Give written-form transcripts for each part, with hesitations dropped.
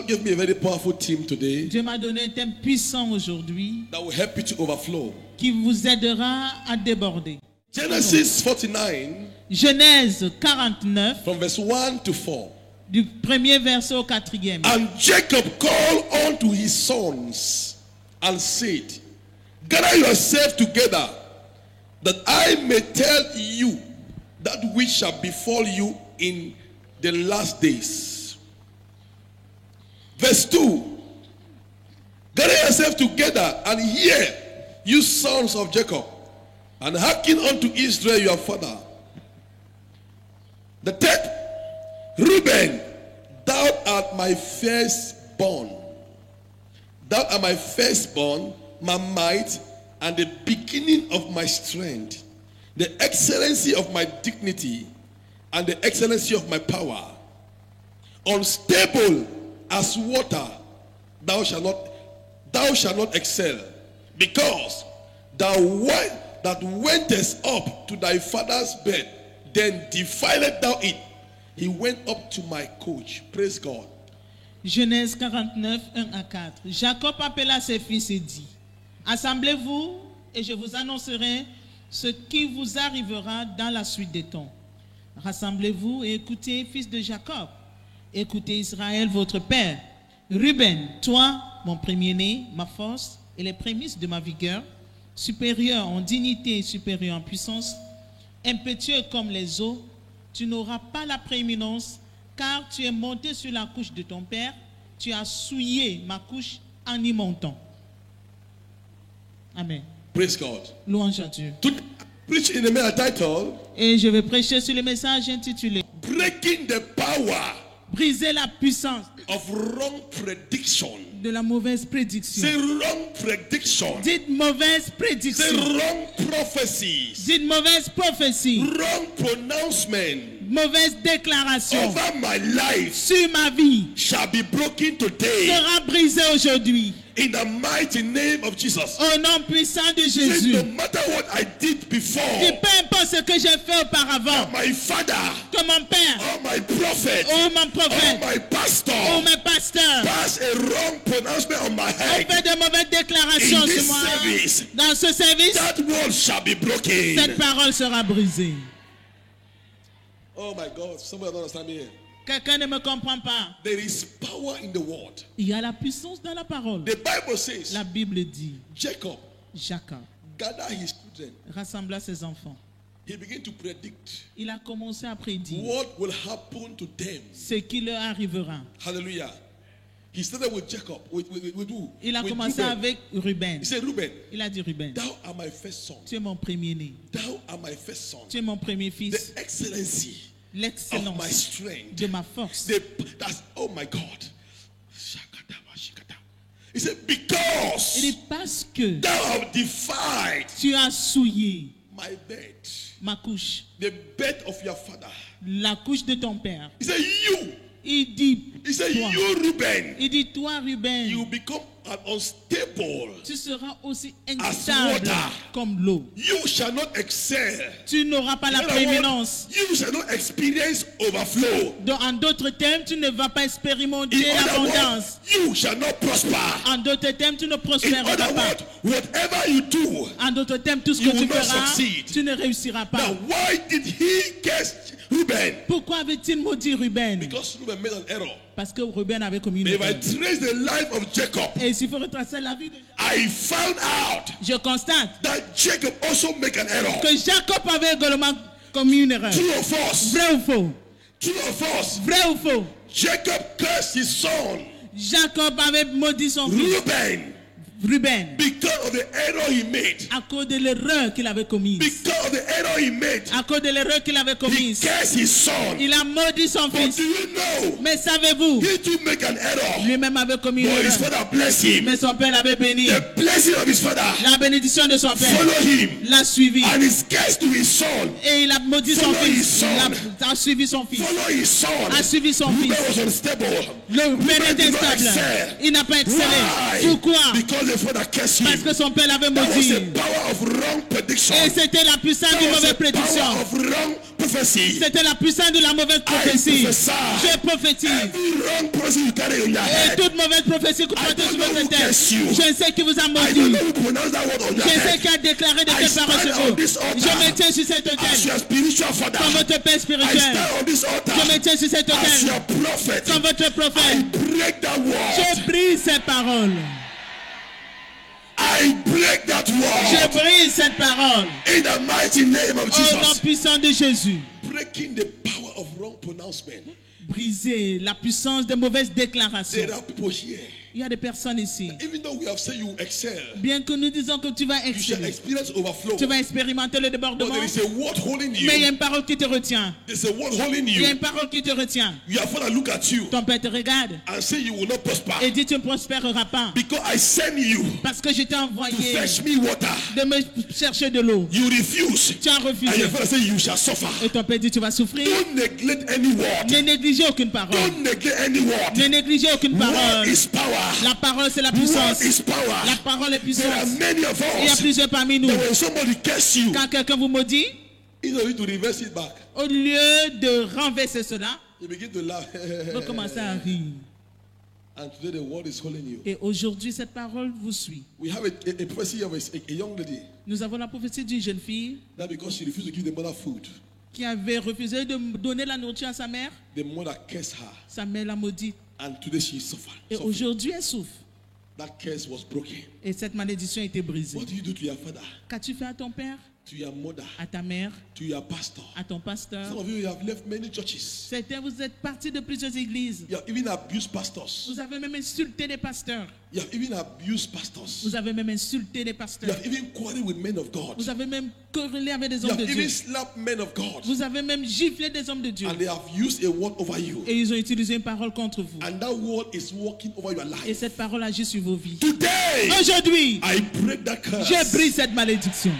God gave me a very powerful theme today Dieu m'a donné un thème puissant aujourd'hui that will help you to overflow. qui vous aidera à déborder. Genesis 49, Genèse 49, from verse 1 to 4. du premier verset au quatrième. And Jacob called unto his sons and said, gather yourselves together, that I may tell you that which shall befall you in the last days. Verse 2. Gather yourselves together and hear, you sons of Jacob, and hearken unto Israel your father. The third, Reuben, thou art my firstborn. Thou art my firstborn, my might, and the beginning of my strength, the excellency of my dignity, and the excellency of my power. Unstable as water, thou shalt not excel, because thou that wentest up to thy father's bed, then defiled thou it. He went up to my coach. Praise God. Genèse 49, 1 à 4. Jacob appela ses fils et dit, assemblez-vous et je vous annoncerai ce qui vous arrivera dans la suite des temps. Rassemblez-vous et écoutez, fils de Jacob. Écoutez Israël, votre père. Ruben, toi, mon premier-né, ma force et les prémices de ma vigueur, supérieur en dignité et supérieur en puissance, impétueux comme les eaux, tu n'auras pas la prééminence, car tu es monté sur la couche de ton père, tu as souillé ma couche en y montant. Amen. Praise God. Louange à Dieu. To preach in the main title, Et je vais prêcher sur le message intitulé Breaking the Power Briser la puissance of Wrong Prediction. de la mauvaise prédiction. Say wrong prediction. Dites mauvaise Say prédiction. wrong prophecies. Dites mauvaise prophétie. Wrong pronouncement Mauvaise déclaration over my life sur ma vie shall be broken today sera brisée aujourd'hui. in the mighty name of Jesus. Au nom puissant de Say Jésus. no matter what I did before, Et peu importe ce que j'ai fait auparavant, my father, que mon père, or my prophet, ou mon or prophète, my pastor ou mes pasteurs pass a wrong pronouncement on my ont head, fait de mauvaises déclarations in sur this moi. service, Dans ce service, that word shall be broken. cette parole sera brisée. Oh my God, somebody don't understand me here. Quelqu'un ne me comprend pas. There is power in the word. Il y a la puissance dans la parole. The Bible says La Bible dit, Jacob Jacob gathered his children. rassembla ses enfants. He began to predict Il a commencé à prédire what will happen to them. ce qui leur arrivera. Hallelujah. He started with Jacob. With who? Il a With commencé Reuben. avec Ruben. He said, Reuben, Il a dit, Ruben, thou art my first son. tu es mon premier-né. Thou art my first son. Tu es mon premier fils. The excellency of my L'excellence strength. de ma force. That's, oh my God. He said, because Il dit, parce que thou have defied tu as souillé my bed, ma couche, the bed of your father. la couche de ton père. He said, you. Il dit, He said, toi. you, Reuben, Il dit, toi, Ruben, you become an unstable. tu seras aussi As instable water. comme l'eau. You shall not excel. Tu n'auras pas la In other words, prééminence. you shall not experience overflow. En d'autres termes, tu ne vas pas expérimenter In other l'abondance. words, you shall not prosper. En d'autres termes, tu ne In prospéreras other pas. words, whatever you do. En d'autres termes, tout ce You que tu will not feras, succeed. tu ne réussiras pas. Now, why did he curse Reuben? Pourquoi avait-il maudit Ruben? Because Reuben made an error. Parce que Ruben avait commis une If I erreur. trace the life of Jacob, Et s'il faut retracer la vie de Jacob, I found out je constate that Jacob also make an error. que Jacob avait également commis une erreur. True or false? Vrai ou faux? True or false? Vrai ou faux? Jacob cursed his son, Jacob avait maudit son fils, Reuben, Ruben, because of the error he made. à cause de l'erreur qu'il avait commise. Because of the error he made, À cause de l'erreur qu'il avait he commise. cursed his son. Il a maudit son But fils. do you know, Mais savez-vous, he too make an error, lui-même avait commis une but his erreur. father blessed him. Mais son père l'avait béni. The blessing of his father La bénédiction de son père follow him, l'a suivi. and his curse to his son. Et il a maudit son Follow his fils. son. Il a suivi son fils. Follow his son. A suivi son Reuben fils. was unstable. Le Reuben père did est not instable. excel. Il n'a pas excellé. Why? Pourquoi? Because the father cursed him. Parce que son père l'avait That was maudit. the power of wrong prediction. Et c'était la puissance That d'une was mauvaise the prédiction. power of wrong prophecy. C'était la puissance de la mauvaise prophétie. prophesy. Je prophétise. Every wrong prophecy you carry in your Et head. toute mauvaise prophétie que vous portez don't sur know votre who tête. cursed you. Je sais qui vous a I don't maudit. know who pronounced that word on your Je sais head. qui a déclaré de I telles paroles stand sur on vous. this altar Je me tiens sur cette as autel. your spiritual father. Comme votre père I spirituel. stand on this altar Je me tiens sur cette as autel. your prophet. Comme votre I prophète. break that word. Je brise ces paroles. I break that Je word. brise cette parole. In the mighty name of Au nom Jesus. puissant de Jésus. Breaking the power of wrong pronouncement. Briser la puissance des mauvaises déclarations. There are people here. Il y a des personnes ici. Even though we have said you excel, Bien que nous disons que tu vas you shall exceller. experience overflow. Tu vas expérimenter le But débordement. there is a word holding Mais il y a you. une parole qui te retient. There's a word holding Il y a you. une parole qui te retient. Your father look at you Ton père te regarde and say you will not prosper. et dit tu ne prospéreras pas. Because I send you Parce que je t'ai to envoyé fetch me water. de me chercher de l'eau. You refuse. Tu as And your refusé. father say you shall suffer. Et ton père dit tu vas souffrir. Don't neglect any word. Ne négligez aucune parole. Don't neglect any word. Ne négligez aucune Word parole. is power. La parole c'est la Word puissance. is power. La parole est There are puissance. many of Il y a us plusieurs parmi nous. that when somebody curse you, Quand quelqu'un vous maudit, in order to reverse it back, au lieu de renverser cela, you begin to laugh. vous commencez à rire. And today the word is calling you. Et aujourd'hui, cette parole vous suit. We have a prophecy of a young lady Nous avons la prophétie d'une jeune fille that because she refused to give the mother food, qui avait refusé de donner la nourriture à sa mère. the mother cursed her. Sa mère l'a maudit. And today she suffered. Et aujourd'hui, elle souffre. That curse was broken. Et cette malédiction a été brisée. What do you do to your father, Qu'as-tu fait à ton père, to your mother, à ta mère, to your pastor? à ton pasteur? Some of you have left many churches. Certains, vous êtes partis de plusieurs églises. You have even abused pastors. Vous avez même insulté des pasteurs. You have even abused pastors. Vous avez même insulté des You pasteurs. have even quarreled with men of God. Vous avez même querellé avec des You hommes have de even Dieu. slapped men of God. Vous avez même giflé des hommes de Dieu. And they have used a word over you. Et ils ont utilisé une parole contre vous. And that word is walking over your Et life. cette parole agit sur vos vies. Today, Aujourd'hui, I break that curse. je brise cette malédiction.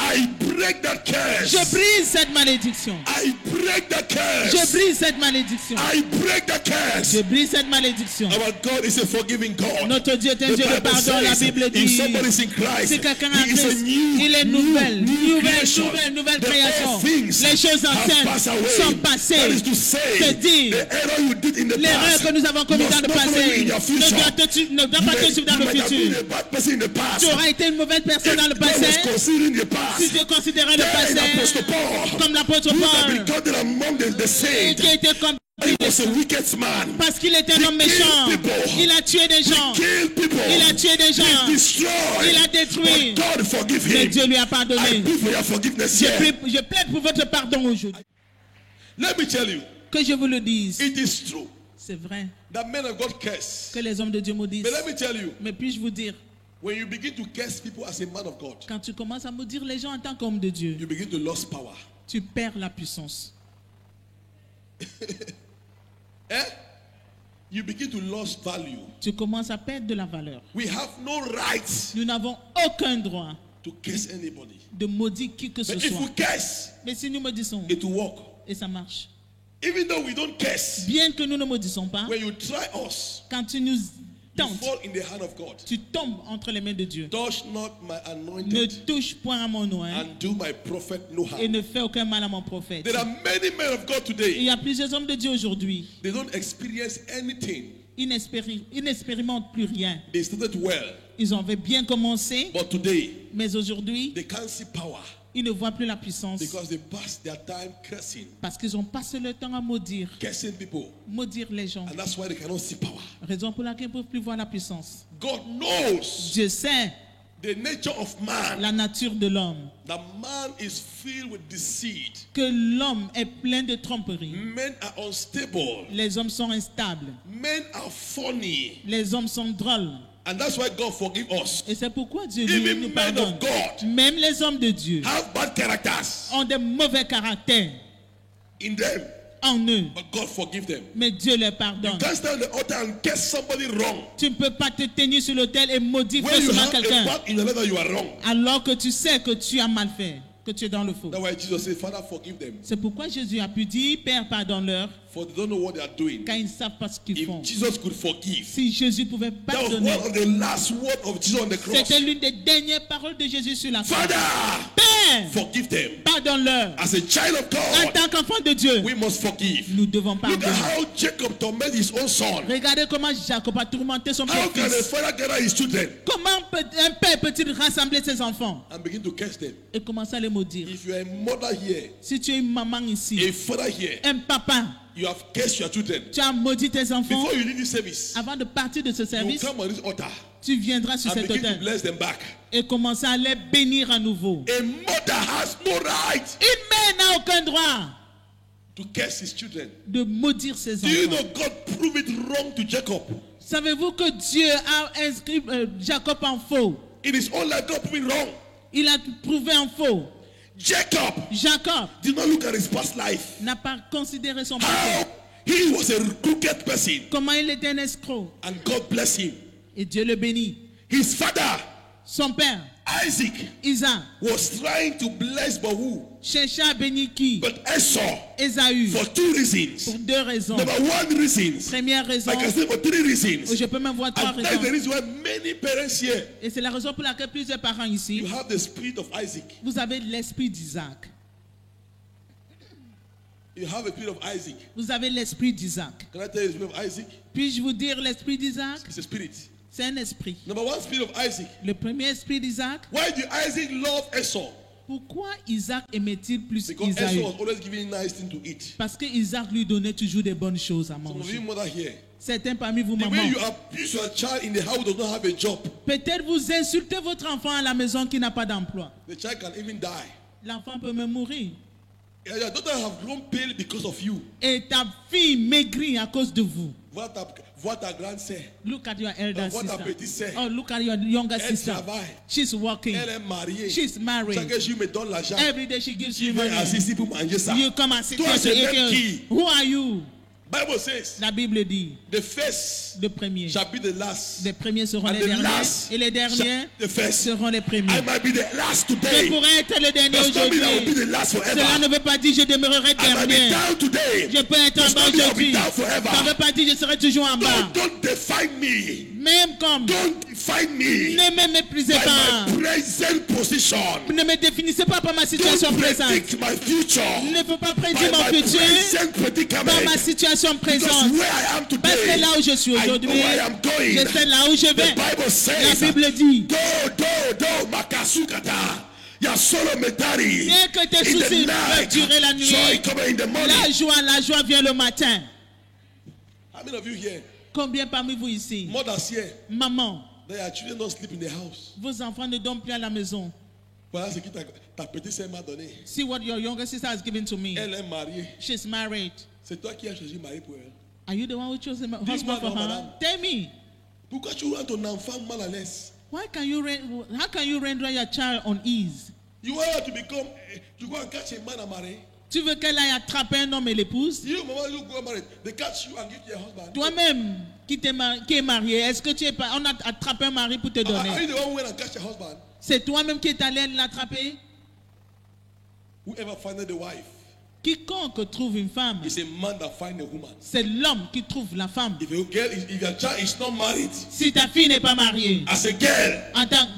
I break that curse. Je brise cette malédiction. I break that curse. Je brise cette malédiction. I break that curse. Je brise cette malédiction. Our God is a forgiving God. Notre Dieu est un The Dieu de Bible pardon. La says, Bible if dit, somebody is in Christ, si quelqu'un a he is a Christ, new, il est nouvelle, creation. nouvelle The création. old things Les choses have anciennes passed away. sont That passées. is to say, C'est dire, the error you did in the l'erreur past que nous avons commise dans must le not follow you passé in your future. ne doit pas te suivre dans You le might have been futur. a bad person in the past. Tu auras été une mauvaise personne dans le If God passé. was considering the past, Si tu considérais le then passé Apostle Paul, comme l'apôtre who had been Paul, counted among the saints, qui était comme he was a wicked man. parce qu'il était un homme méchant, il a tué des gens, Killed people. il a tué des gens, He destroyed. il a détruit. But God forgive Mais him. Dieu lui a I pardonné. pray for your forgiveness Je here. plaide pour votre pardon aujourd'hui. Let me tell you, Que je vous le dise, it is true c'est vrai that men of God curse. que les hommes de Dieu maudissent. But let me tell you, Mais puis-je vous dire, when you begin to curse people as a man of God, quand tu commences à maudire les gens en tant qu'homme de Dieu, you begin to lose power. tu perds la puissance. Eh? You begin to lose value. Tu commences à perdre de la valeur. We have no right Nous n'avons aucun droit to curse anybody. de maudire qui que ce But if we soit. curse, Mais si nous maudissons, it will work. et ça marche, Even though we don't curse, bien que nous ne maudissons pas, when you try us, quand tu nous you tentes, fall in the hand of God. tu tombes entre les mains de Dieu. Touch not my Ne anointed touche point à mon nom hein, and do my prophet no et harm. ne fais aucun mal à mon prophète. There are many men of God Il today. y a plusieurs hommes de Dieu aujourd'hui. They don't experience anything. Ils n'expérimentent plus rien. They started well, Ils avaient bien commencé, but today mais aujourd'hui, they can't see power ils ne voient plus la puissance because they passed their time cursing, parce qu'ils ont passé le temps à maudire people, les gens. and that's why they cannot see power. Raison pour laquelle ils ne peuvent plus voir la puissance. God knows Dieu sait the nature of man. la nature de l'homme, That man is filled with deceit. que l'homme est plein de tromperie. Men are unstable. Les hommes sont instables. Men are funny. Les hommes sont drôles. And that's why God forgive us. Et c'est pourquoi Dieu lui, Even nous men pardonne. of God Même les hommes de Dieu have bad characters ont des mauvais caractères in them, en eux, but God forgive them. mais Dieu les You pardonne. can't stand on the altar and curse somebody wrong. Tu ne peux pas te tenir sur l'autel et maudire When you faussement have a quelqu'un part in your life that you are wrong. alors que tu sais que tu as mal fait, que tu es dans le faux. That's why Jesus said, Father, forgive them. C'est pourquoi Jésus a pu dire, Père, pardonne-leur, For they don't know what they are doing. car ils ne savent pas ce qu'ils font. If Jesus could forgive, Si Jésus pouvait that was pardonner, one of the last words of Jesus on the cross. c'était l'une des dernières paroles de Jésus sur la croix. Father, Père, forgive them. pardonne-leur. As a child of En God, tant qu'enfant de Dieu, we must forgive. nous devons Look at pardonner. how Jacob tormented his own son. Regardez comment Jacob a tourmenté son How can a petit-fils. father gather his children Comment un père peut-il rassembler ses enfants and begin to curse them? et commencer à les maudire? If you are a mother here, Si tu es une maman ici, a father here, un papa, you have cursed your children. tu as maudit tes enfants, Before you leave this service, avant de partir de ce you service, come on this altar tu viendras sur and cet begin to autel bless them back. et commencer à les bénir à nouveau. A mother has no right Une mère n'a aucun droit to curse his children. de maudire ses Do you know enfants. God proved it wrong to Jacob? Savez-vous que Dieu a inscrit Jacob en faux? In his own life, God proved it wrong. Il a prouvé en faux. Jacob Jacob did not look at his past life. n'a pas considéré son passé. How he was a crooked person, Comment il était un escroc. and God bless him. Et Dieu le bénit. His father, Son père, Isaac, Isaac, was trying to bless Bahu, cherchait à bénir qui? but Esau, Ésaü. for two reasons. Pour deux raisons. Number one reason, Première raison, like I said, for three reasons. je peux même voir trois And that's the raisons. reason why many parents here, Et c'est la raison pour laquelle plusieurs parents ici, you have the spirit of Isaac. vous avez l'esprit d'Isaac. You have a spirit of Isaac. Vous avez l'esprit d'Isaac. Can I tell you the spirit of Isaac? Puis-je vous dire l'esprit d'Isaac? It's a spirit. C'est un esprit. Number one, spirit of Isaac. Le premier esprit d'Isaac. Why did Isaac love Esau? Pourquoi Isaac aimait-il plus Because Isaïe? Esau was always giving nice things to eat. Parce que Isaac lui donnait toujours des bonnes choses à Some of manger. you mother here, Certains parmi vous, the way mamans, you abuse your child in the house who does not have a job, peut-être vous insultez votre enfant à la maison qui n'a pas d'emploi. the child can even die. L'enfant peut même mourir. Your daughter have grown pale because of you. Et ta fille maigrit à cause de vous. Vois ta grande sœur. Look at your elder Vois ta petite sister. sœur. Oh, look at your younger Elle sister. travaille. She's working. Elle est mariée. She's married. Chaque jour, me donne l'argent. Every day she gives Tu you viens money. assis pour manger ça. You come and sit Toi, here c'est to même eat qui? it. Who are you? Bible says, La Bible dit, the first le premier. shall be the last. Les premiers seront And les the derniers. last Et les derniers shall be the first. seront les premiers. I might be the last Je today. pourrais être le dernier Does not mean I will be aujourd'hui. the last Cela forever. ne veut pas dire que je demeurerai I might be dernier. down today. Je peux être en Does bas not mean I will be aujourd'hui. down forever. Ça ne veut pas dire que je serai toujours en bas. Don't define me. Même comme, Don't define me ne me méprisez by pas. my present position. Ne me définissez pas par ma situation Don't présente. predict my future Il ne faut pas by prédire mon my futur present par ma predicament. situation Because présente. where I am Parce que today, là où je suis I know aujourd'hui, where I am going. je sais là où je The vais. Bible La says, Bible dit, do makasukata. Ya solo metari. bien que tes In soucis the peuvent night, durer la joy nuit, coming in the morning. la joie vient le matin. How many of you here, Combien parmi vous ici, mothers here, maman, that your children don't sleep in the house? vos enfants ne dorment plus à la maison? Voilà ce que ta petite sœur m'a donné. See what your younger sister has given to me. Elle est mariée. She's married. C'est toi qui as choisi mari pour elle. Are you the one who chose a Dis-moi husband for non, her? madame. Tell me, Pourquoi tu rends ton enfant mal à l'aise? how can you render your child on ease? You want her to become, you go and catch a man and marry. Tu veux qu'elle aille attraper un homme et l'épouse? You, mama, you go and marry. They catch you and give to your husband. Toi-même qui est marié, est-ce que tu es pas, on a attrapé un mari pour te Are you donner? the one who went and catch your husband? C'est toi-même qui es allé l'attraper? Whoever findeth the wife Quiconque trouve une femme, is a man that find a woman. c'est l'homme qui trouve la femme. If your child is not married, Si ta fille n'est pas mariée, as a girl,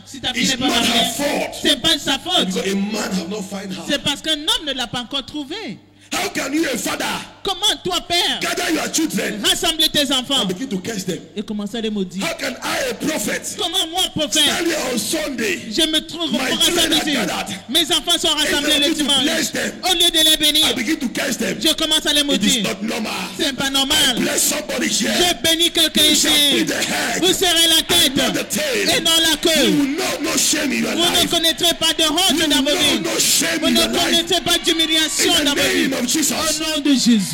si ta fille it's n'est pas not her mariée, fault. c'est pas sa faute. Because a man have not find her. C'est parce qu'un homme ne l'a pas encore trouvée. How can you, a father, Comment toi, père, gather your children rassembler tes enfants and begin to curse them? et commencer à les maudire? How can I, a prophet, Comment moi, prophète, stand here on Sunday je me trouve My pour children are samedi, gathered. mes enfants sont rassemblés And le I begin to dimanche. bless them. Au lieu de les bénir, I begin to curse them? je commence à les It is maudire. not normal. C'est pas normal. Bless somebody here. Je bénis quelqu'un You shall be ici. the head, Vous serez la not the tête tail. et non la You queue. will know no shame in your Vous ne life. connaîtrez pas de You honte will dans vos know vies. no shame Vous in ne your life. connaîtrez pas d'humiliation In dans the vos vies. name of Au Jesus. nom de Jésus.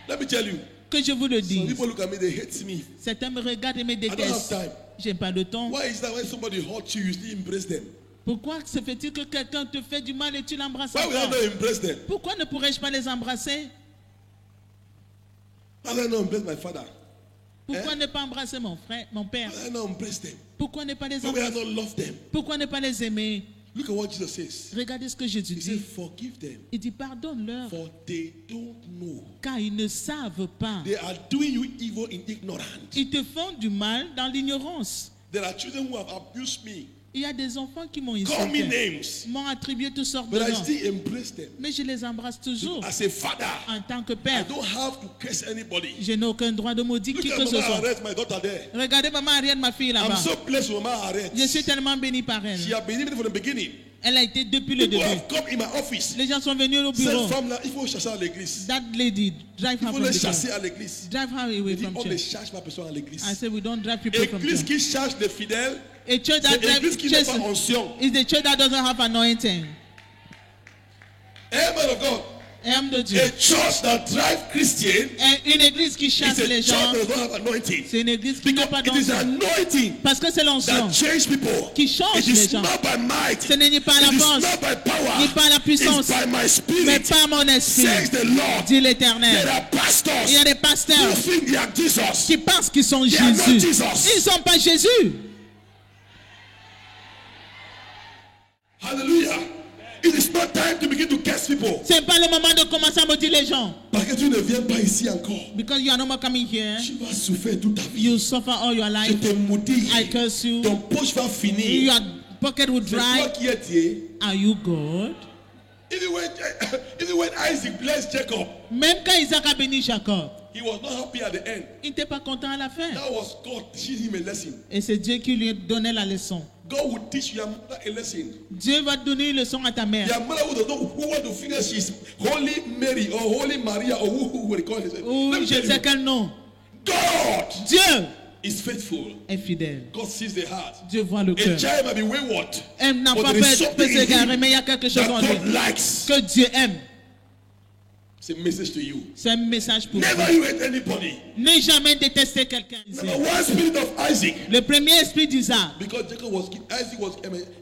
Let me tell you. Que je vous le Some dise. people look at me, they hate me. Certains me regardent et me I don't have détestent. time. J'ai pas de temps. Why is that when somebody hurts you, you still embrace them? Pourquoi se fait-il que quelqu'un te fait du mal et tu l'embrasses Why would I encore? not embrace them? Pourquoi ne pourrais-je pas les embrasser? Why would I not embrace my father? Pourquoi ne pas embrasser mon frère, mon père? Why would I not embrace them? Pourquoi ne pas les Why would I embrasser? not love them? Pourquoi ne pas les aimer? Look at what Jesus says. Regardez ce que Jésus He said, dit. forgive them, Il dit pardonne-leur, for they don't know. car ils ne savent pas. They are doing you evil in ignorance. Ils te font du mal dans l'ignorance. There are children who have abused me, Il y a des enfants qui m'ont call me insulté, names, m'ont attribué toutes sortes de but I noms. still embrace them. Mais je les embrasse toujours. As a father, En tant que I père, don't have to curse anybody. je n'ai aucun droit de maudire Look qui at que ce Mama soit. Arrête, my daughter there. Regardez maman Ariane, ma fille I'm là-bas. so blessed with Mama Arrête. Je suis tellement béni par elle. She has been even from the beginning. Elle a été depuis le People début. have come in my office. Les gens sont venus au Cette bureau. femme-là, il faut chasser à l'église. That lady, drive Il her faut from les the chasser church. à l'église. Drive her away Il dit, from on ne church. charge pas personne à l'église. I said we don't drive people from Église church. qui charge les fidèles, A church that c'est drives l'église qui n'a pas church onction. is the church that doesn't have anointing. Amen of God. Homme de Dieu. A church that drives Christian Et une église qui is chasse a les church gens, that does not have anointing. c'est une église qui n'a Because pas it is d'onction. anointing Parce que c'est l'onction. that change people. Qui change It les is gens. not by might. Ce n'est ni par la It is force, not by power. ni par la puissance, It's by my mais spirit. par mon esprit, Says the Lord. dit l'Éternel. There are pastors Il y a des who pasteurs think they are Jesus. qui pensent qu'ils sont They are not Jésus. Jesus. Ils ne sont pas Jésus. Hallelujah. It is not time to begin to curse people. Ce n'est pas le moment de commencer à maudire les gens. Parce que tu ne viens pas ici encore. Because you are no more coming here. Tu vas souffrir toute ta vie. You suffer all your Je life. te maudis. I curse you. Ton poche va finir. Your pocket will C'est toi dry. qui es Dieu. Are you God? Even when Isaac blessed Jacob, Même quand Isaac a béni Jacob, he was not happy at the end. il n'était pas content à la fin. That was God teaching him a lesson. Et c'est Dieu qui lui donnait la leçon. God will teach your mother a lesson. Dieu va te donner une leçon à ta mère. Your mother who want to figure she's Holy Mary or Holy Maria or who will call it. Ou Let me je tell sais you, quel nom. God Dieu is faithful. est fidèle. God sees the heart. Dieu voit le A cœur. child might be wayward, Un enfant but there is peut something in s'égarer, him mais il y a quelque chose en that God lui likes. que Dieu aime. It's a message to you. C'est un message pour Never vous. you hate anybody. Ne jamais détester quelqu'un. Number one, spirit of Isaac. Le premier esprit d'Isaac, Because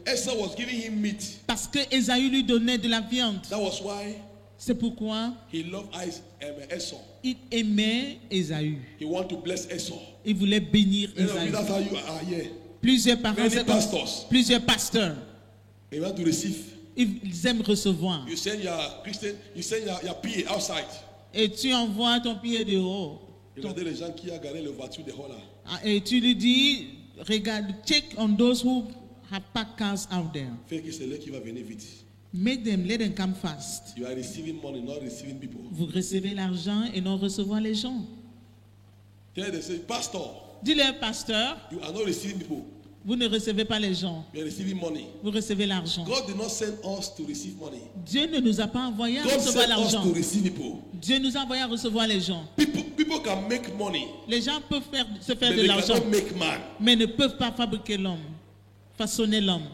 Esau was giving him meat. parce que Ésaü lui donnait de la viande. That was why C'est pourquoi he loved Esau. il aimait Ésaü. He wanted to bless Esau. Il voulait bénir Many of you, Ésaü. that's how you are here. Plusieurs parents, Many c'est comme- pastors. plusieurs pasteurs, You want to receive. ils aiment recevoir. You send your Christian, you send your PA outside. Et tu envoies ton pied dehors. Regardez les gens qui ont garé le voiture dehors là. Et tu lui dis, regarde, check on those who have parked cars out there. Fait que c'est là qui va venir vite. Make them, let them come fast. You are receiving money, not receiving people. Vous recevez l'argent et non recevoir les gens. Then they say, Pastor, Dis-leur, pasteur, you are not receiving people. vous ne recevez pas les gens, You are receiving money. vous recevez l'argent. God did not send us to receive money. Dieu ne nous a pas envoyé à God recevoir sent us l'argent. to receive people. Dieu nous a envoyé à recevoir les gens. People can make money, Les gens peuvent se faire but de they l'argent, cannot make man. mais ne peuvent pas fabriquer l'homme, façonner l'homme.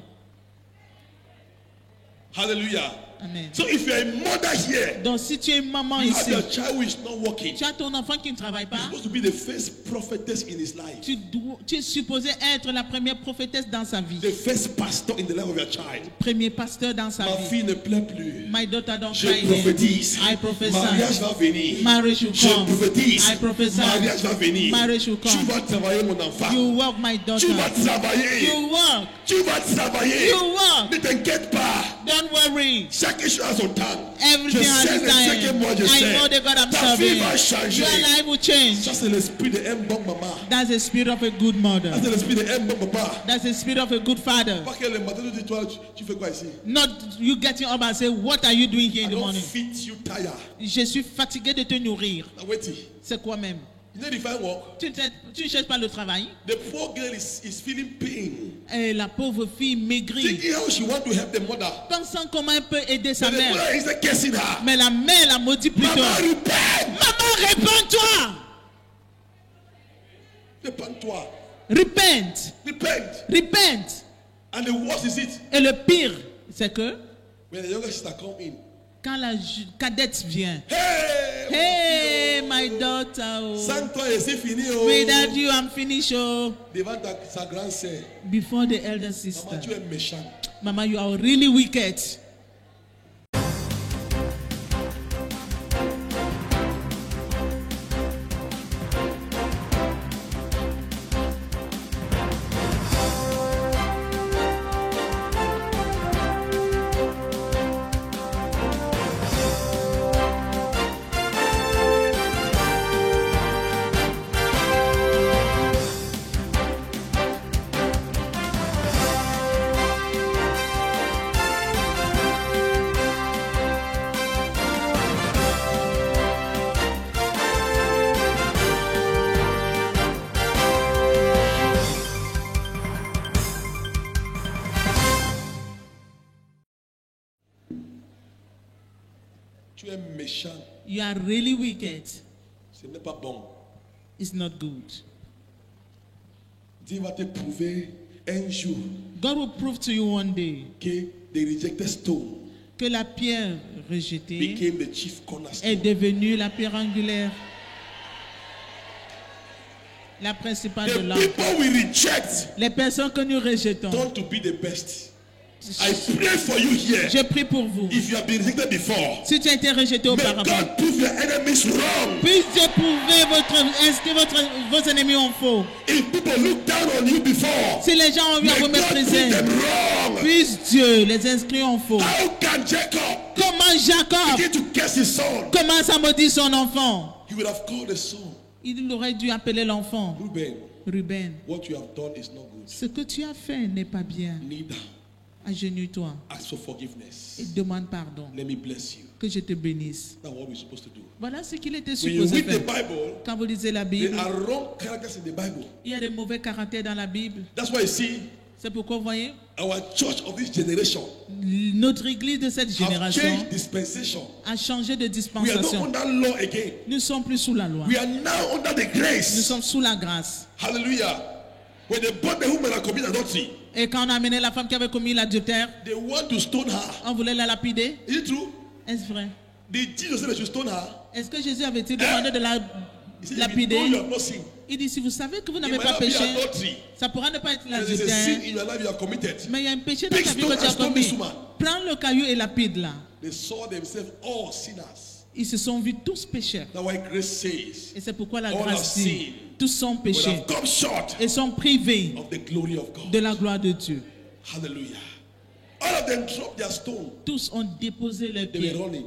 Hallelujah. Amen. So if you are a mother here, Donc si tu es maman you have ici, your child who is not working. tu as ton enfant qui ne travaille You're pas, supposed to be the first prophetess in his life. tu es supposé être la première prophétesse dans sa vie, The first pastor in the life of your child. premier pasteur dans sa Ma vie. fille ne pleure plus. My daughter don't Je cry prophétise. here. I prophesy. Mariage va venir. Marriage will Je come. prophétise. I prophesy. Mariage va venir. Marriage will Tu come. vas travailler mon enfant. You work, my Tu vas daughter. travailler. You work. Tu vas travailler. You work. Ne t'inquiète pas. Don't worry. Chaque chose a son temps. Everything Je has sais its le ce que moi je time. I sais. know the God I'm Ta vie serving. va changer. Your life will change. Ça c'est l'esprit de un bon maman. That's the spirit of a good mother. Ça c'est l'esprit de un bon papa. That's the spirit of a good father. Pas que le matin tu dis toi tu fais quoi ici? Not you getting up and say, what are you doing here I in the don't morning? feed you tired. Je suis fatigué de te nourrir. Now wait. C'est quoi même? You know the fine work. Tu ne cherches pas le travail. The poor girl is feeling pain. Et la pauvre fille maigrit, Thinking how she want to help the mother. pensant comment elle peut aider sa But the mère. mother is cursing her. Mais la mère la maudit plutôt. Maman, repent. Maman, répands-toi. Repends-toi. Repent. Repent. Repent. And the worst is it. Et le pire, c'est que When the younger sister come in. quand la cadette vient, Hey! hey, my daughter, oh, Sans toi et c'est fini. Oh. without you, I'm finished. Oh. Devant sa grande sœur. Before the elder sister, Maman, tu es méchant. Mama, you are really wicked. méchant. You are really wicked. Ce n'est pas bon. It's not good. Dieu va te prouver un jour God will prove to you one day que the rejected stone que la pierre rejetée became the chief est cornerstone. devenue la pierre angulaire, la principale de The l'angle. people we reject Les personnes que nous rejetons, turn to be the best. I pray for you here. je prie pour vous. If you have been rejected before, Si tu as été rejeté may auparavant, God prove your enemies wrong. puisse Dieu prouver vos ennemis en faux. If people look down on you before, Si les gens ont eu à may vous God mépriser, prove them wrong. puisse Dieu les inscrire en faux. How can Jacob Comment Jacob begin to curse his son? commence à maudire son enfant? He would have called the son, Il aurait dû appeler l'enfant Reuben, Ruben. what you have done is not good. Ce que tu as fait n'est pas bien. Kneel down, Agenouille-toi ask for forgiveness. et demande pardon. Let me bless you. Que je te bénisse. That's what we're supposed to do. Voilà ce qu'il était When you supposé read the faire. Bible, Quand vous lisez la there Bible, are wrong characters in the Bible. il y a des mauvais caractères dans la Bible. That's why you see C'est pourquoi vous voyez, our church of this generation notre église de cette have génération changed dispensation. a changé de We are not dispensation. under law again. Nous ne sommes plus sous la loi. We are now under the Nous grace. sommes sous la grâce. Hallelujah. When they brought the woman and committed adultery, Et quand on a amené la femme qui avait commis l'adultère, they want to stone her. on voulait la lapider. Is it true? Est-ce vrai? Did Jesus say they should stone her? Est-ce que Jésus avait-il demandé de la He said, if you know lapider? you have not sinned, Il dit, si vous savez que vous it n'avez might pas not be péché, adultery. ça pourra ne pas être There is a sin l'adultère, in your life you have committed. mais il y a un péché dans Big ta vie stone que tu as and stone commis. this woman. Prends le caillou et lapide-la. They saw themselves all sinners. Ils se sont vus tous pécheurs. That's why grace says, Et c'est pourquoi la All grâce have dit, sinned. tous sont we péchés have come short et sont privés of the glory of God. de la gloire de Dieu. Hallelujah. All of them dropped their stone. Tous ont déposé les They pieds. were running.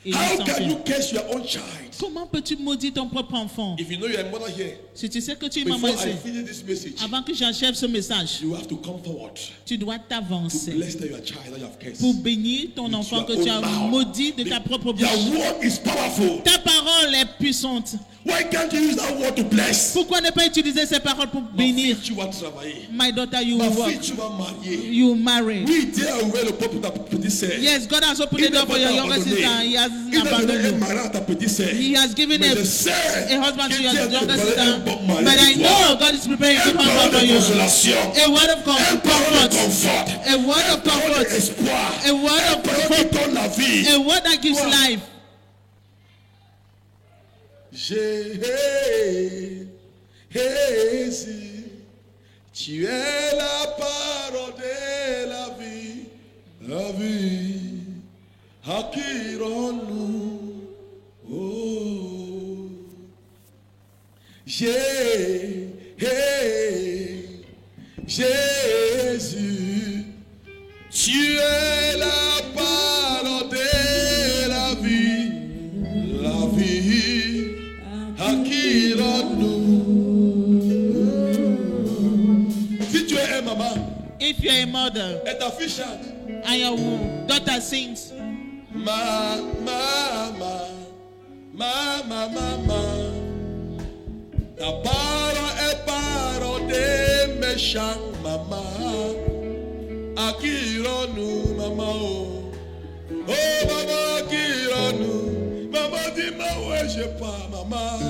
Et ils How s'en can you fuient. curse your own child? Comment peux-tu maudire ton propre enfant? If you know you're a mother here, Si tu sais que tu es before maman I ici, finish this message, avant que j'achève ce message, you have to come forward tu dois to t'avancer bless your child that you have cursed. pour bénir ton With enfant your que tu as own mouth. maudit de ta propre Your bouche. word is powerful. Ta parole est puissante. Why can't you use that word to bless? Pourquoi ne pas utiliser ces paroles pour Ma bénir? fille, tu vas travailler. My daughter, you Ma work, fille, tu vas marier. you marry. Oui, Dieu a ouvert le porte pour ta petite sœur. Yes, God has opened Il the n'a door for pas your younger abandonné. sister. He Il hasn't a donné un abandoned you. mari à ta petite sœur. He has given Mais je a sais husband que to your Dieu a younger préparé sister. un bon mari But I pour toi. know God is preparing a Un good parole husband de for you. consolation. A word of Un parole de comfort. confort. A word Un of parole comfort. d'espoir. A word Un of parole qui hope. donne la vie. A word that gives Wow. life. Jésus, tu es la parole de la vie, la vie, à qui nous oh. Jésus, tu es la parole de la vie, à qui nous. Si tu es un maman If you're a mother et ta fille chante, and your daughter sings, Mama, ta parole est parole des méchants, maman. À qui irons-nous, maman? Oh, maman, qui irons-nous? Maman, dis-moi où je pars, maman.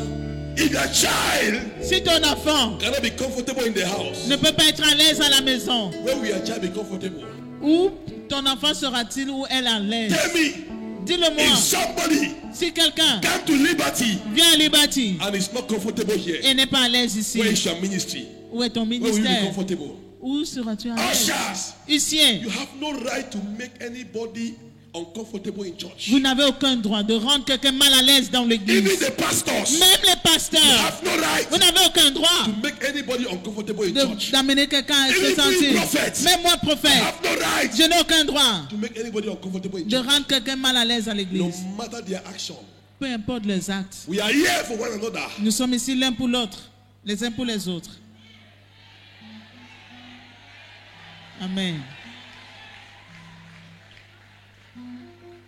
If your child si ton enfant cannot be comfortable in the house, ne peut pas être à l'aise à la maison, where will your child be comfortable? où ton enfant sera-t-il ou elle à l'aise? Tell me, Dis-le-moi. if somebody Si quelqu'un come to Liberty vient à Liberty and is not comfortable here, et n'est pas à l'aise ici, where is your ministry? où est ton Where will you be ministère? comfortable? Où seras-tu à l'aise? Ushers, Ici, you have no right to make anybody uncomfortable in church. vous n'avez aucun droit de rendre quelqu'un mal à l'aise dans Even l'église. the pastors, Même les you pasteurs, have no right vous n'avez aucun droit to make anybody uncomfortable in church. d'amener quelqu'un à se Even sentir. prophets, Même moi, you prophète, have no right je n'ai aucun droit to make anybody uncomfortable in de church. rendre quelqu'un mal à l'aise à No l'église. matter their action. Peu importe les actes. We are here for one another. Nous sommes ici l'un pour l'autre, les uns pour les autres. Amen.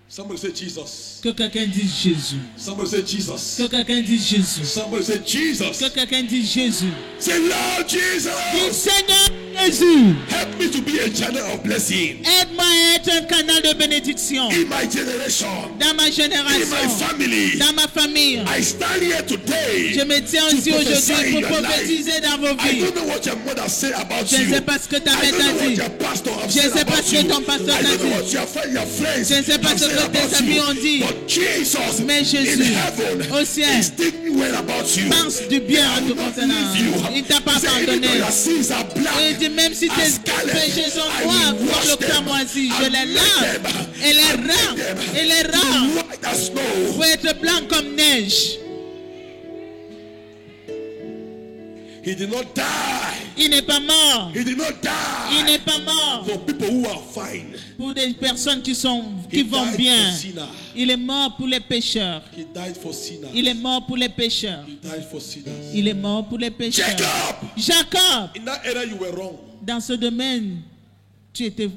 Somebody say Jesus. Que quelqu'un dise Jésus. Somebody say Jesus. Que quelqu'un dise Jésus. Somebody say Jesus. Que quelqu'un dise Jésus. Say Lord Jesus. Dis Seigneur Jésus, help me to be a channel of blessing aide-moi à être un canal de bénédiction in my generation, dans ma in my génération, family. dans ma famille. I stand here today. Je me tiens aussi to prophesy aujourd'hui in pour your life. prophétiser dans vos I vies. don't know what your mother said about Je ne you. sais pas ce que ta I mère don't know t'a what dit. your pastor have Je ne said sais pas about ce que you. ton pasteur I t'a don't know dit. what your friends Je ne sais pas have ce said que about tes amis you. ont dit. But Jesus Mais in Jésus, heaven au ciel, is thinking well about you. pense du bien à I te will not concernant. leave you. Il ne t'a pas He said, even pardonné. though your sins are black Et il dit, même si tes as scarlet, péchés sont I noirs will comme wash le them cramoisi, moisi, je and les make lave them et les and make rends them et les to be rends white as snow. pour être blanc comme neige. He did not die. Il n'est pas mort. He did not Il die n'est pas mort. for people who are fine. Pour des personnes qui He vont died bien. for sinners. Il est mort pour les pécheurs. He died for sinners. Il est mort pour les pécheurs. He died for sinners. Il est mort pour les pécheurs. Jacob! Jacob, In that area you were wrong. dans ce domaine, tu étais.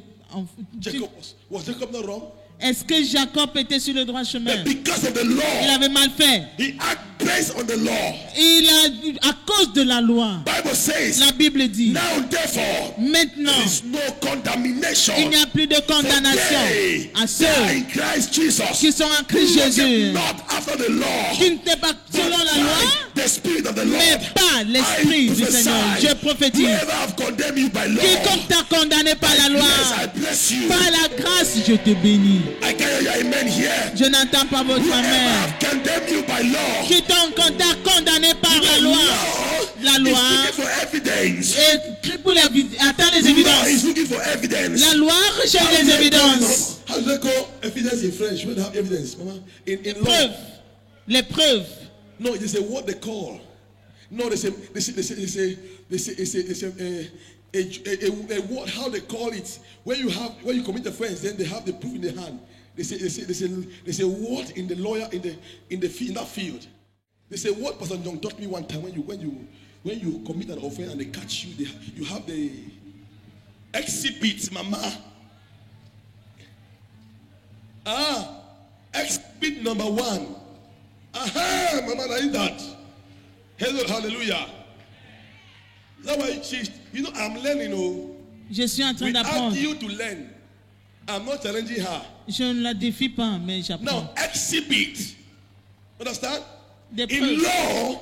Jacob was Jacob not wrong? Est-ce que Jacob était sur le droit chemin? But because of the Il law, avait mal fait. he acted based on the law. À cause de la loi, Bible says, la Bible dit, now therefore, maintenant, there is no condemnation il n'y a plus de for condamnation they à that are ceux in Christ Jesus, qui sont en Christ who walketh Jésus, not after the law, qui n'étaient pas selon la but loi, by the Spirit of the Lord. mais pas l'Esprit I du Seigneur. prophesy, Je prophétise. whoever have condemned you by law, Quiconque t'a condamné par la loi, I bless you. par la grâce, je te bénis. I can hear your amen here. Je n'entends pas votre Whoever amen. have condemned you by law, Quiconque t'a condamné par la loi, la is loi, looking for evidence. et pour attends les Law is évidences. looking for evidence. La loi recherche les évidences. How do they call evidence in French? When they have evidence, Mama? In law. Preuves. Les preuves. No, it is a word they call. No, they say a word. How they call it? When you commit offense, then they have the proof in the hand. They say a word in the lawyer in that field. They say what Pastor John taught me one time when you commit an offense and they catch you, you have the exhibit, Mama. Exhibit number 1. Aha, Mama, I did that. Hello, hallelujah. That's why I'm learning. Je suis en train We d'apprendre. ask you to learn. I'm not challenging her. Je ne la défie pas, mais j'apprends. Now, exhibit. Understand? Des In preuves. law,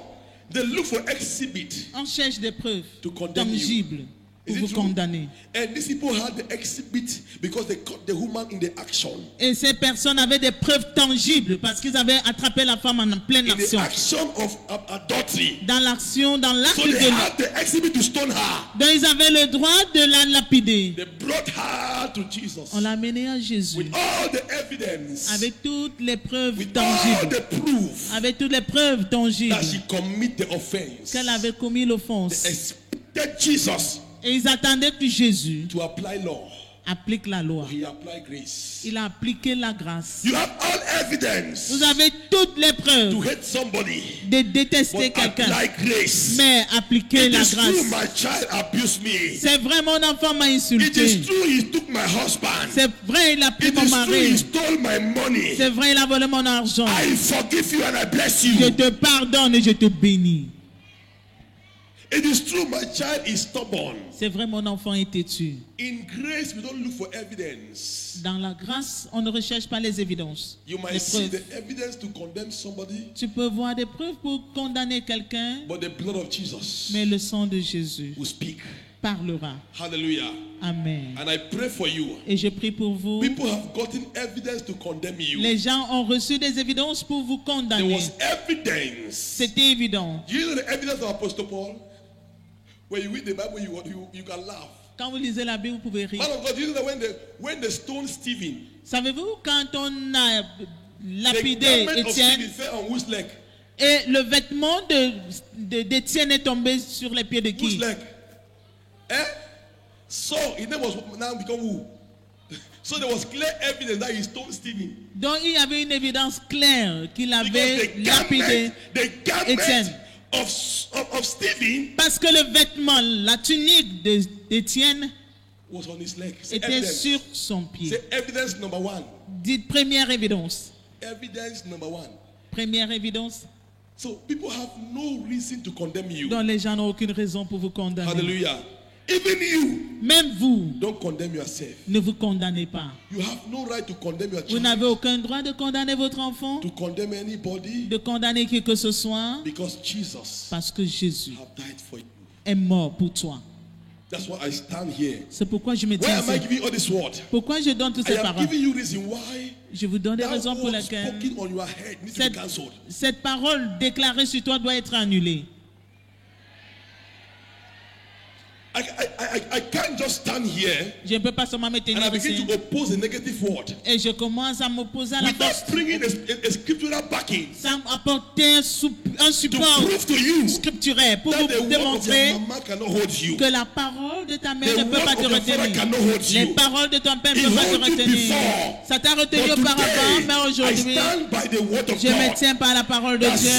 they look for exhibit. On cherche des preuves To condemn you. tangibles pour Is it vous true? condamner. And these people had the exhibit because they caught the woman in the action. Et ces personnes avaient des preuves tangibles parce qu'ils avaient attrapé la femme en pleine In the action. action of adultery. Dans l'action, dans l'acte So they de had the exhibit to stone her. Donc ils avaient le droit de la lapider. They brought her to Jesus. On l'a amenée à Jésus With all the evidence. avec toutes les preuves With all tangibles. the proof Avec toutes les preuves tangibles that she commit the offense. qu'elle avait commis l'offense. Expected Jesus Et ils attendaient que Jésus to apply law. applique la loi. He applied grace. Il a appliqué la grâce. You have all evidence Vous avez toutes les to preuves hate somebody, de détester but quelqu'un. apply grace. Mais appliquez It la is true grâce. my child abused me. C'est vrai, mon enfant m'a It insulté. is true he took my husband. C'est vrai, il a pris It mon is true he mari. stole my money. C'est vrai, il a volé mon argent. I forgive you and I bless Je you. te pardonne et je te bénis. It is true my child is stubborn. C'est vrai, mon enfant est têtu. In grace we don't look for evidence. Dans la grâce, on ne recherche pas les évidences. You might Les see preuves. the evidence to condemn somebody, Tu peux voir des preuves pour condamner quelqu'un, but the blood of Jesus mais le sang de Jésus will speak. parlera. Hallelujah. Amen. And I pray for you. Et je prie pour vous. People have gotten evidence to condemn you. Les gens ont reçu des évidences pour vous There condamner. was evidence. C'était évident. Do you know the evidence of Apostle Paul? When you read the Bible, you can laugh. Quand vous lisez la Bible, vous pouvez rire. Man of God, do you know that when they stoned Stephen, Savez-vous, quand on a the lapidé garment of Étienne Stephen fell on whose leg? et le vêtement d'Étienne est tombé sur les pieds de Whose qui? leg? So his name was now become who? So there was clear evidence that he stoned Stephen. Donc il y avait une évidence claire qu'il Because avait lapidé Étienne. of Stephen Parce que le vêtement, la tunique d'Étienne was on his leg. Say était evidence. sur son pied. Say evidence number 1. Dites première évidence. Evidence number 1. Première évidence So people have no reason to condemn you. dont les gens n'ont aucune raison pour vous condamner. Hallelujah. Even you, Même vous, don't condemn yourself. ne vous condamnez pas. You have no right to condemn your Vous child, n'avez aucun droit de condamner votre enfant, to condemn anybody, de condamner qui que ce soit, because Jesus parce que Jésus have died for you. est mort pour toi. That's why I stand here. C'est pourquoi je me Why tiens am I ici. giving all this word? Pourquoi je donne toutes I ces am paroles? giving you reason why Je vous donne des that raisons pour word lesquelles spoken on your head needs to be cette, cancelled. cette parole déclarée sur toi doit être annulée. I can't just stand here Je ne peux pas seulement me and I tenir begin ici to oppose the negative word et je commence à m'opposer à la force without bringing a scriptural backing sans apporter un to support prove to you scripturaire pour that vous the word of démontrer your mama cannot hold you. que la parole de ta mère The ne peut word pas te of your father retenir. cannot hold Les you. paroles de ton père ne It peuvent pas te hold you retenir. before. Ça t'a retenu But auparavant, today, mais I aujourd'hui, stand by the word of je me God tiens par la parole de that Dieu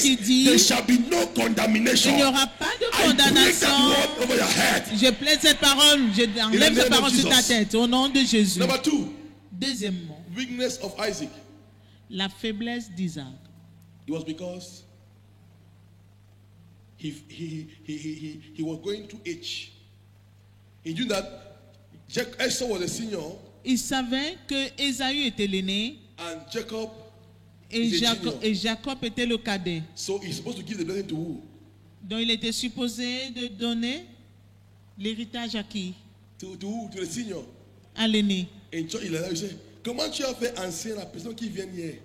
qui says dit there shall be no il condemnation. n'y aura pas de I break that condamnation. word over your head. Je plaide cette parole, je enlève name cette parole of sur ta Jesus. tête au nom de Jésus. Number 2, Deuxièmement, weakness of Isaac. la faiblesse d'Isaac. It was because he was going through age. He knew that Esau was a senior Il savait que Ésaü était l'aîné and Jacob et is a Jacob, junior. et Jacob était le cadet. So he's supposed to give the blessing to who? Donc il était supposé de donner l'héritage à qui? To who? To the senior. À l'aîné. In church, il say, comment tu as fait ancien la personne qui vient hier?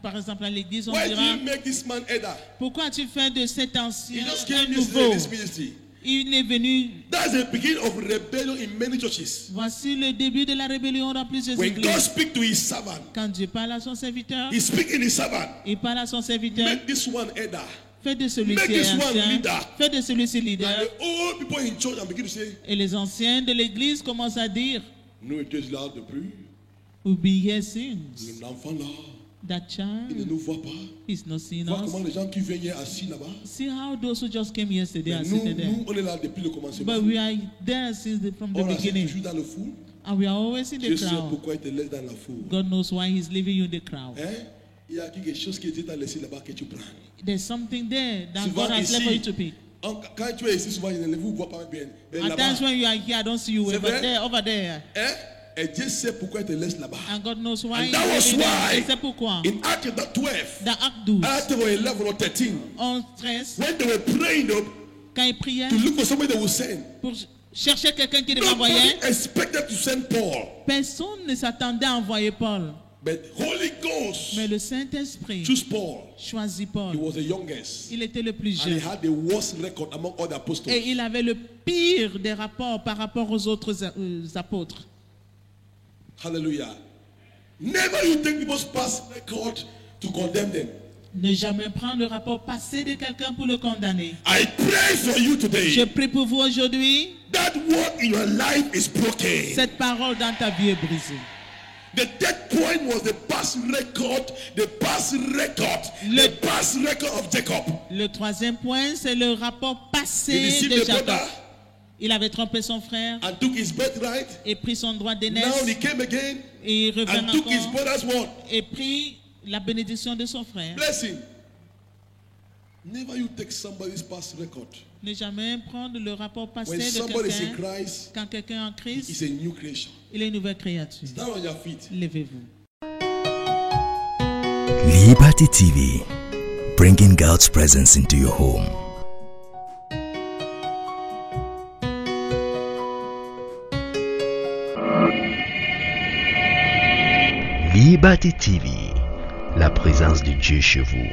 Par exemple, à l'église, on Why do dira, you make this man elder? pourquoi tu fais de cet He ancien just un came yesterday nouveau? in this ministry. Il est venu. That's the beginning of rebellion in many churches. Voici le début de la rébellion dans plusieurs When God églises. speaks to his servant, Quand Dieu parle à son serviteur, he's speaking his servant. il parle à son serviteur. Make this one elder. Fais de Make celui-ci this one ancien. leader. Fais de celui-ci leader. And the old people in church and begin to say, Et les anciens de l'église commencent à dire, nous étions là depuis. oubliez sins. L'enfant là, That il ne child nous voit pas. is not seeing Vois comment us. les gens qui viennent hier assis là-bas. See how those who just came yesterday are Mais Nous, sitting there. nous, on est là depuis le commencement. But we are there from the On reste beginning. toujours dans le fou. And we are always in Je the sais crowd. pourquoi il te laisse dans la foule. God knows why He's leaving you in the crowd. Hein? Il y a quelque chose qui t'a laissé là-bas que tu prends. There's something there that Souvent God has left for you ici, to pick. quand tu es ici, souvent, il ne vous voit pas bien. Mais At là-bas, times when you are here, I don't see you. C'est But vrai? there, over there. hein? Et Dieu sait pourquoi il te laisse là-bas. And God knows why And that was He's leaving there. why Et c'est pourquoi. in Acts 12, Dans Acte 12, Acts 11 or 13, 11, 13, when they were praying quand ils priaient to look for somebody they would send, pour chercher quelqu'un qui les nobody envoyait, expected to send Paul. personne ne s'attendait à envoyer Paul. But Holy Ghost Mais le Saint-Esprit chose Paul. choisit He Paul. was the youngest. Il était le plus And he jeune. had the worst record among all the apostles. Et il avait le pire des rapports par rapport aux autres apôtres. Hallelujah. Never you take people's past record to condemn them. Ne jamais prendre le rapport passé de quelqu'un pour le condamner. I pray for you Je today. prie pour vous aujourd'hui. That word in your life is broken. Cette parole dans ta vie est brisée. The third point was the past record, the past record of Jacob. Le troisième point, c'est le rapport He passé deceived de the Jacob. brother Il avait trompé son frère and took his birthright. et pris son droit Now d'aînesse. he came again Et il revint and took his encore brother's word. et prit la bénédiction de son frère. Blessing. Never you take somebody's past record. Ne jamais prendre le rapport passé When de somebody is in quelqu'un. Christ, Quand quelqu'un est en Christ, it's a new creation. il est une nouvelle créature. Stand on your feet. Levez-vous. Liberty TV, bringing God's presence into your home. Liberty TV, la présence de Dieu chez vous.